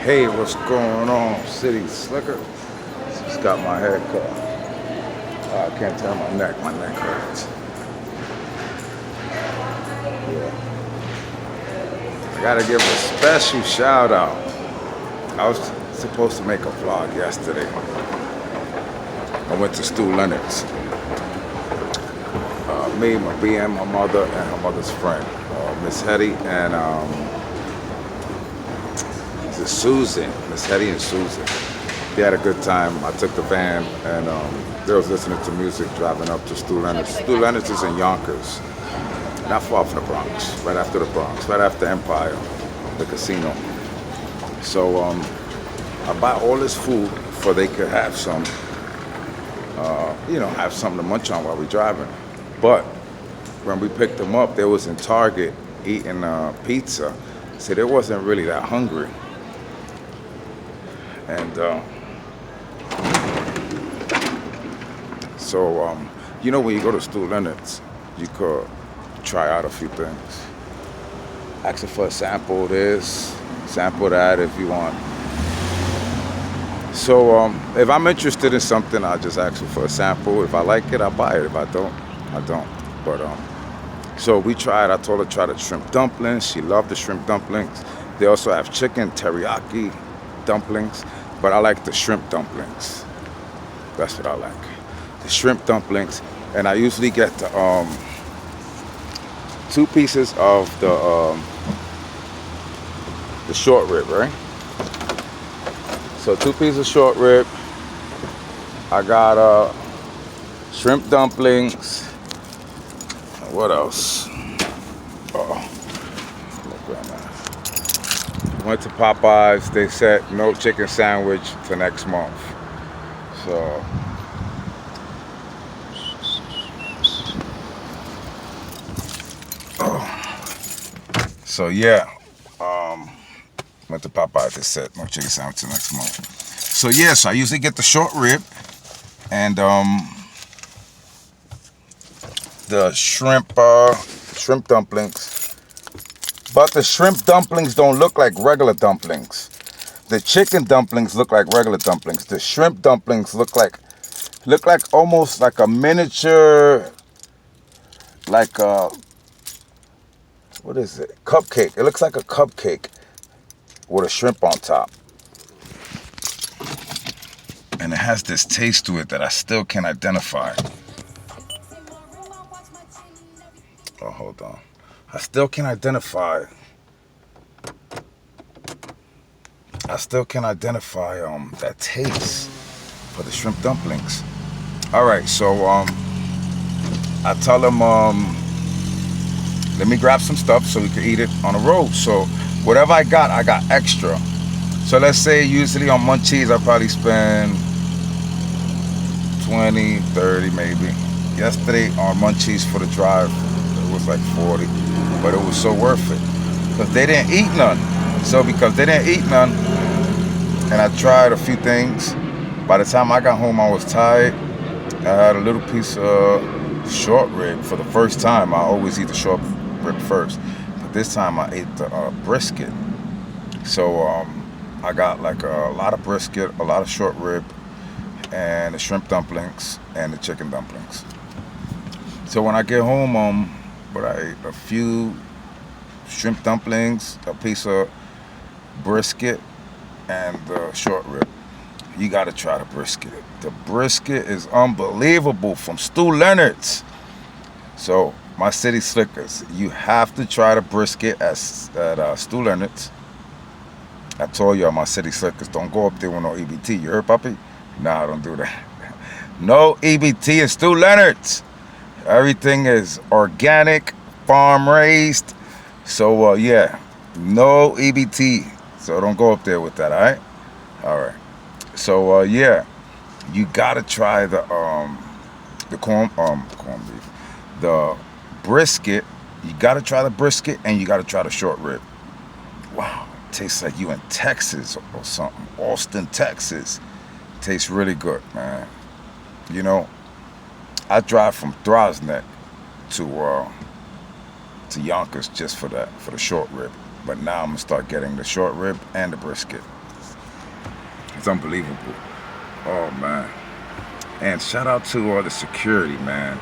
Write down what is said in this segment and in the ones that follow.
Hey, what's going on, City Slicker? Just got my hair cut. I can't turn my neck. My neck hurts. Yeah. I gotta give a special shout out. I was supposed to make a vlog yesterday. I went to Stu Leonard's. Me, my BM, my mother, and her mother's friend, Miss Hetty and is it Susan. Miss Hetty and Susan. They had a good time. I took the van and they was listening to music driving up to Stu Leonard's. Stu Leonard's is in Yonkers, not far from the Bronx, right after the Bronx, right after Empire, the casino. So I buy all this food for they could have some, have something to munch on while we're driving. But when we picked them up, they was in Target eating pizza, so they wasn't really that hungry. And when you go to Stu Leonard's, you could try out a few things. Ask for a sample of this, sample that if you want. So if I'm interested in something, I'll just ask for a sample. If I like it, I'll buy it. If I don't, I don't. But so we tried. I told her to try the shrimp dumplings. She loved the shrimp dumplings. They also have chicken teriyaki dumplings, but I like the shrimp dumplings. That's what I like. The shrimp dumplings, and I usually get the 2 pieces of the short rib, right? So 2 pieces of short rib. I got shrimp dumplings. What else? Went to Popeyes. They said no chicken sandwich till next month. So yeah, went to Popeyes. They said no chicken sandwich till next month. So I usually get the short rib and the shrimp dumplings. But the shrimp dumplings don't look like regular dumplings. The chicken dumplings look like regular dumplings. The shrimp dumplings look like almost like a miniature, like a, what is it? Cupcake. It looks like a cupcake with a shrimp on top. And it has this taste to it that I still can't identify. Oh, hold on. I still can't identify that taste for the shrimp dumplings. All right, so I tell them let me grab some stuff so we can eat it on the road. So whatever I got extra. So let's say usually on munchies I probably spend 20, 30 maybe. Yesterday on munchies for the drive, it was like 40, but it was so worth it because they didn't eat none. So because they didn't eat none, and I tried a few things, by the time I got home I was tired. I had a little piece of short rib for the first time. I always eat the short rib first, but this time I ate the brisket. So I got like a lot of brisket, a lot of short rib, and the shrimp dumplings and the chicken dumplings. So when I get home, I ate a few shrimp dumplings, a piece of brisket, and the short rib. You gotta try the brisket. The brisket is unbelievable from Stu Leonard's. So my city slickers, you have to try the brisket at Stu Leonard's. I told y'all, my city slickers, don't go up there with no EBT. You heard, puppy? Nah, don't do that. No EBT at Stu Leonard's. Everything is organic, farm raised. So no EBT. So don't go up there with that, all right? All right. So you gotta try the corned beef, the brisket. You gotta try the brisket and you gotta try the short rib. Wow, it tastes like you in Texas or something. Austin, Texas. Tastes really good, man. You know, I drive from Throsneck to Yonkers just for the short rib. But now I'm gonna start getting the short rib and the brisket. It's unbelievable. Oh man. And shout out to all the security, man.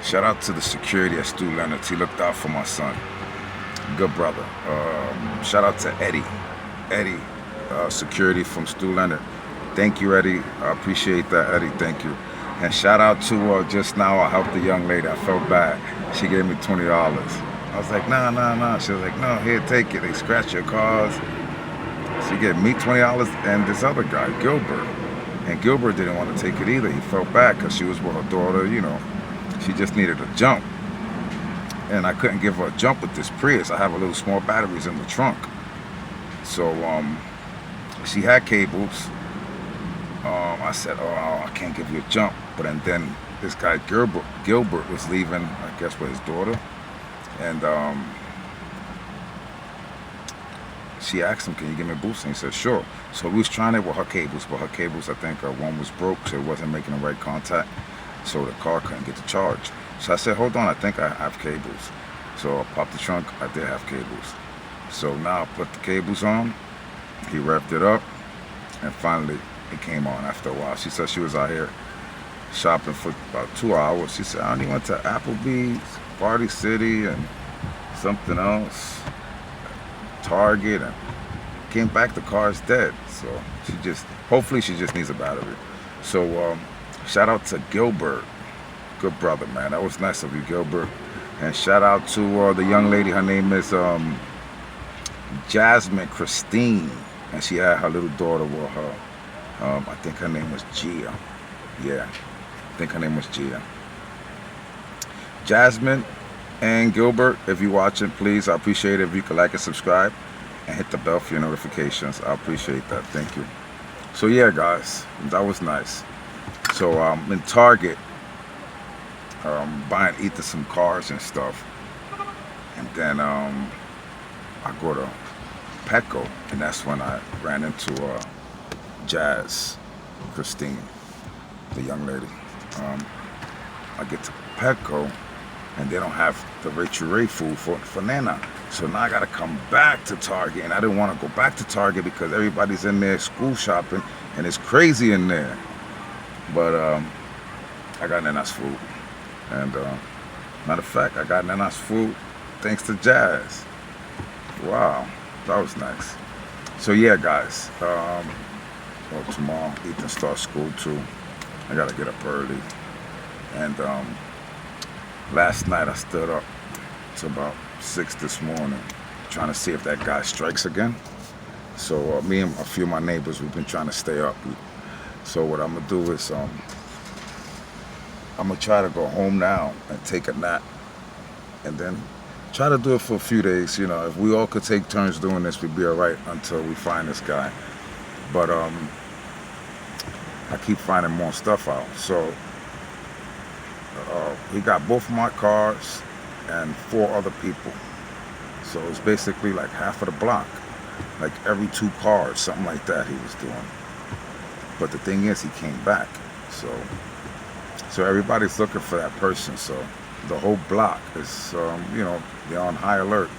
Shout out to the security at Stu Leonard's. He looked out for my son. Good brother. Shout out to Eddie. Eddie, security from Stu Leonard. Thank you, Eddie. I appreciate that, Eddie. Thank you. And shout out to just now, I helped a young lady. I felt bad. She gave me $20. I was like, nah. She was like, no, here, take it. They scratch your cars. She gave me $20 and this other guy, Gilbert. And Gilbert didn't want to take it either. He felt bad because she was with her daughter, you know. She just needed a jump. And I couldn't give her a jump with this Prius. I have a little small batteries in the trunk. So she had cables. I said, oh, I can't give you a jump. But and then this guy Gilbert was leaving, I guess, with his daughter. And she asked him, can you give me a boost? And he said, sure. So we was trying it with her cables, but her cables, I think one was broke, so it wasn't making the right contact. So the car couldn't get the charge. So I said, hold on, I think I have cables. So I popped the trunk, I did have cables. So now I put the cables on, he revved it up, and finally it came on after a while. She said she was out here shopping for about 2 hours. She said, I only went to Applebee's, Party City, and something else, Target, and came back, the car's dead. So hopefully she just needs a battery. So shout out to Gilbert. Good brother, man. That was nice of you, Gilbert. And shout out to the young lady. Her name is Jasmine Christine. And she had her little daughter with her. I think her name was Gia. Yeah, I think her name was Gia. Jasmine and Gilbert, if you're watching, please, I appreciate it if you could like and subscribe and hit the bell for your notifications. I appreciate that. Thank you. So yeah, guys, that was nice. So in Target, buying Ethan some cars and stuff, and then I go to Petco, and that's when I ran into Jazz Christine, the young lady. I get to Petco, and they don't have the Ray food for Nana. So now I gotta come back to Target, and I didn't want to go back to Target because everybody's in there school shopping, and it's crazy in there. But I got Nana's food, and matter of fact, I got Nana's food thanks to Jazz. Wow, that was nice. So yeah, guys. Well, tomorrow Ethan starts school too. I gotta get up early, and last night I stood up to about 6 this morning trying to see if that guy strikes again. So me and a few of my neighbors, we've been trying to stay up. So what I'm gonna do is I'm gonna try to go home now and take a nap, and then try to do it for a few days. You know, if we all could take turns doing this, we'd be all right until we find this guy. But I keep finding more stuff out. So he got both of my cars and 4 other people. So it's basically like half of the block, like every 2 cars, something like that he was doing. But the thing is, he came back. So everybody's looking for that person. So the whole block is, you know, they're on high alert.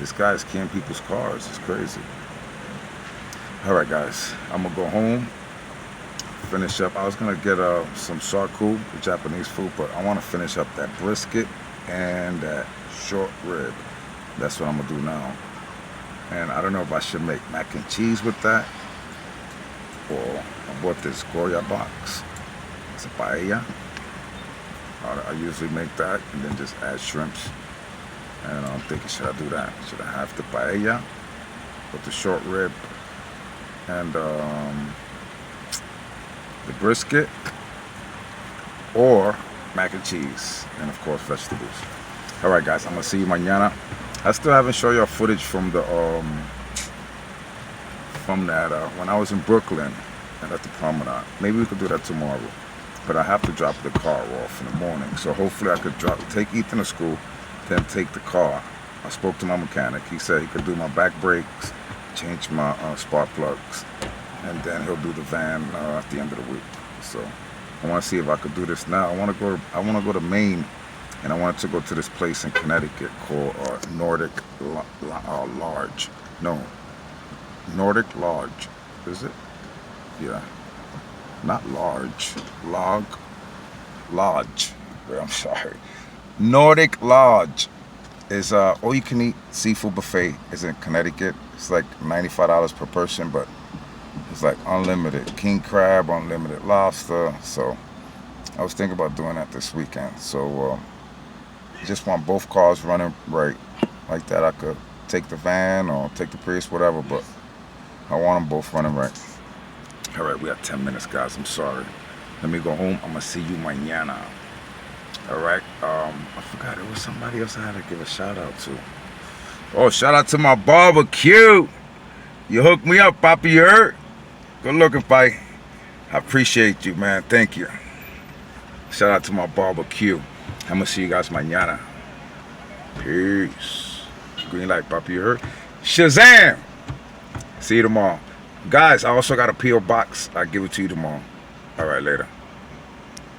This guy's killing people's cars. It's crazy. All right, guys, I'm gonna go home, finish up. I was gonna get some sarku, the Japanese food, but I want to finish up that brisket and that short rib. That's what I'm gonna do now. And I don't know if I should make mac and cheese with that, or I bought this Goya box. It's a paella. I usually make that and then just add shrimps. And I'm thinking, should I do that? Should I have the paella with the short rib and the brisket, or mac and cheese, and of course vegetables? All right, guys, I'm gonna see you mañana. I still haven't shown y'all footage from the when I was in Brooklyn and at the promenade. Maybe we could do that tomorrow, but I have to drop the car off in the morning. So hopefully I could take Ethan to school, then take the car. I spoke to my mechanic. He said he could do my back brakes, change my spark plugs, and then he'll do the van at the end of the week. So I want to see if I could do this now. I want to go to Maine, and I wanted to go to this place in Connecticut called Nordic Lodge. No, Nordic Lodge. Is it? Yeah, not large. Lodge. Wait, I'm sorry. Nordic Lodge is all you can eat seafood buffet. Is in Connecticut. It's like $95 per person, but it's like unlimited king crab, unlimited lobster. So I was thinking about doing that this weekend. So just want both cars running right, like that. I could take the van or take the Prius, whatever, but I want them both running right. All right, we have 10 minutes, guys. I'm sorry. Let me go home. I'm gonna see you mañana. All right. I forgot there was somebody else I had to give a shout out to. Oh, shout out to my barbecue. You hooked me up, Papa. You heard? Good looking, fight. I appreciate you, man. Thank you. Shout out to my barbecue. I'm gonna see you guys mañana. Peace. Green light, Papa. You heard? Shazam! See you tomorrow. Guys, I also got a P.O. box. I'll give it to you tomorrow. All right, later.